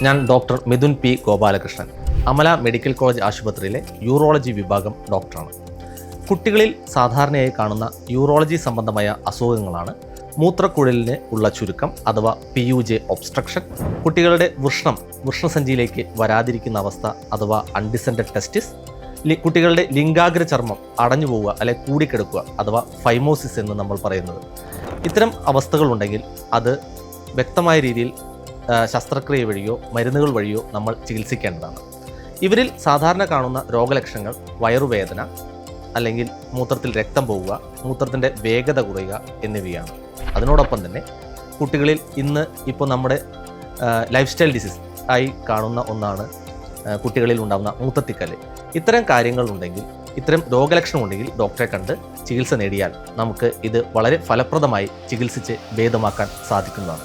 ഞാൻ doctor Mithun P Gopalakrishnan, Amala medical college ആശുപത്രിയിലെ urology വിഭാഗം ഡോക്ടറാണ്. കുട്ടികളിൽ സാധാരണയായി കാണുന്ന യൂറോളജി സംബന്ധമായ അസുഖങ്ങളാണ് മൂത്രക്കുഴലിന് ഉള്ള ചുരുക്കം അഥവാ PUJ ഒബ്സ്ട്രക്ഷൻ, കുട്ടികളുടെ വൃഷ്ണസഞ്ചിയിലേക്ക് വരാതിരിക്കുന്ന അവസ്ഥ അഥവാ അൺഡിസെൻഡഡ് ടെസ്റ്റിസ്, കുട്ടികളുടെ ലിംഗാഗ്ര ചർമ്മം അടഞ്ഞു പോവുക അല്ലെ കൂടിക്കിടക്കുക അഥവാ ഫൈമോസിസ് എന്ന് നമ്മൾ പറയുന്നത്. ഇത്തരം അവസ്ഥകളുണ്ടെങ്കിൽ അത് വ്യക്തമായ രീതിയിൽ ശസ്ത്രക്രിയ വഴിയോ മരുന്നുകൾ വഴിയോ നമ്മൾ ചികിത്സിക്കേണ്ടതാണ്. ഇവരിൽ സാധാരണ കാണുന്ന രോഗലക്ഷണങ്ങൾ വയറുവേദന, അല്ലെങ്കിൽ മൂത്രത്തിൽ രക്തം പോവുക, മൂത്രത്തിൻ്റെ വേഗത കുറയുക എന്നിവയാണ്. അതിനോടൊപ്പം തന്നെ കുട്ടികളിൽ ഇപ്പോൾ നമ്മുടെ ലൈഫ് സ്റ്റൈൽ ഡിസീസ് ആയി കാണുന്ന ഒന്നാണ് കുട്ടികളിൽ ഉണ്ടാകുന്ന മൂത്രത്തിക്കല്ല്. ഇത്തരം കാര്യങ്ങളുണ്ടെങ്കിൽ, ഇത്തരം രോഗലക്ഷണമുണ്ടെങ്കിൽ ഡോക്ടറെ കണ്ട് ചികിത്സ നേടിയാൽ നമുക്ക് ഇത് വളരെ ഫലപ്രദമായി ചികിത്സിച്ച് ഭേദമാക്കാൻ സാധിക്കുന്നതാണ്.